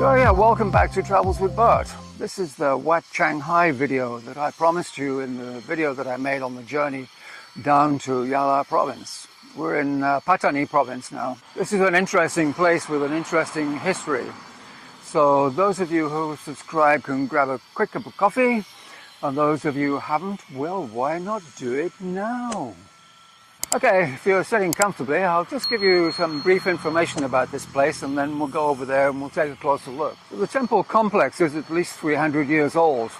So yeah, welcome back to Travels with Bert. This is the Wat Chang Hai video that I promised you in the video that I made on the journey down to Yala province. We're in Pattani Province now. This is an interesting place with an interesting history. So those of you who subscribe can grab a quick cup of coffee, and those of you who haven't, well, why not do it now? Okay, if you're sitting comfortably, I'll just give you some brief information about this place, and then we'll go over there and we'll take a closer look. The temple complex is at least 300 years old,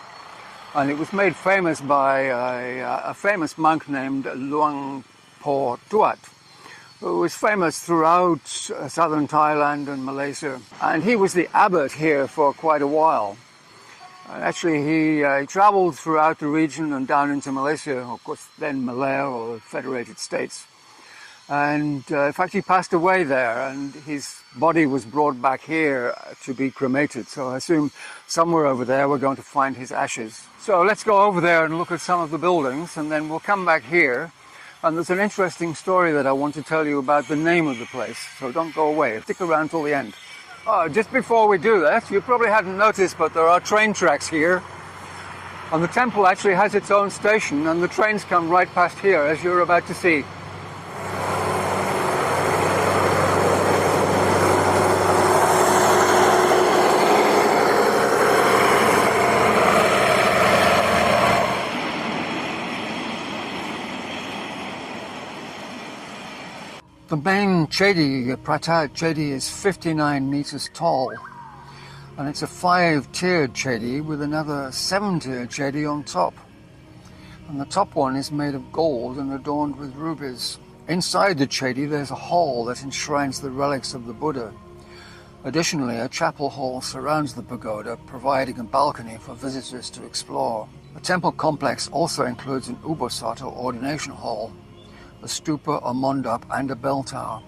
and it was made famous by a famous monk named Luang Por Tuat, who was famous throughout southern Thailand and Malaysia. And he was the abbot here for quite a while. And actually, he traveled throughout the region and down into Malaysia, of course, then Malaya or Federated States. And in fact, he passed away there, and his body was brought back here to be cremated. So I assume somewhere over there we're going to find his ashes. So let's go over there and look at some of the buildings, and then we'll come back here. And there's an interesting story that I want to tell you about the name of the place. So don't go away. Stick around till the end. Just before we do that, you probably hadn't noticed, but there are train tracks here. And the temple actually has its own station, and the trains come right past here, as you're about to see. The main Chedi, Pratat Chedi, is 59 meters tall, and it's a 5-tiered Chedi with another 7-tiered Chedi on top. And the top one is made of gold and adorned with rubies. Inside the Chedi there's a hall that enshrines the relics of the Buddha. Additionally, a chapel hall surrounds the pagoda, providing a balcony for visitors to explore. The temple complex also includes an ubosat, or ordination hall, a stupa, a mondap, and a bell tower.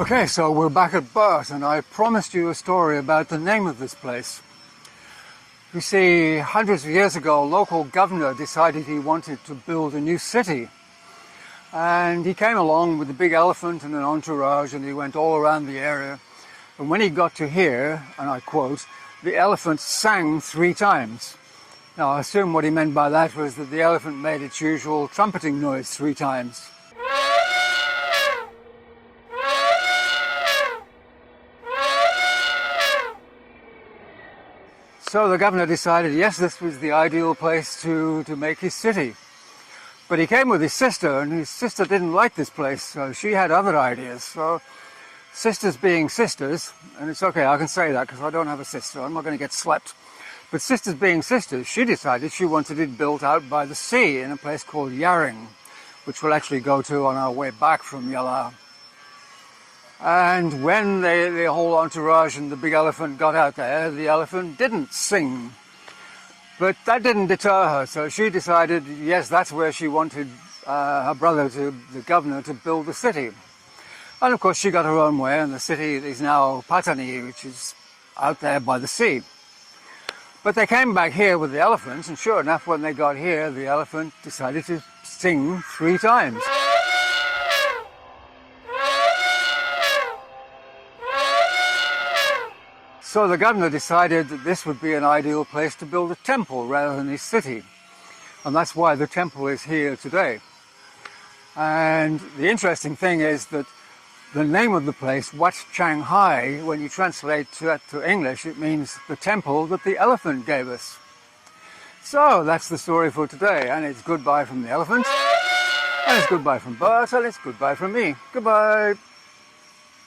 Okay, so we're back at Bert, and I promised you a story about the name of this place. You see, hundreds of years ago, a local governor decided he wanted to build a new city. And he came along with a big elephant and an entourage, and he went all around the area. And when he got to here, and I quote, the elephant sang 3 times. Now, I assume what he meant by that was that the elephant made its usual trumpeting noise 3 times. So the governor decided, yes, this was the ideal place to make his city. But he came with his sister, and his sister didn't like this place, so she had other ideas. So sisters being sisters, and it's okay, I can say that because I don't have a sister, I'm not going to get slapped. But sisters being sisters, she decided she wanted it built out by the sea in a place called Yaring, which we'll actually go to on our way back from Yala. And when the whole entourage and the big elephant got out there, the elephant didn't sing. But that didn't deter her, so she decided, yes, that's where she wanted her brother, the governor, to build the city. And of course she got her own way, and the city is now Pattani, which is out there by the sea. But they came back here with the elephants, and sure enough, when they got here, the elephant decided to sing 3 times. So the governor decided that this would be an ideal place to build a temple rather than a city. And that's why the temple is here today. And the interesting thing is that the name of the place, Wat Chang Hai, when you translate that to English, it means the temple that the elephant gave us. So that's the story for today, and it's goodbye from the elephant, and it's goodbye from Bert, and it's goodbye from me. Goodbye.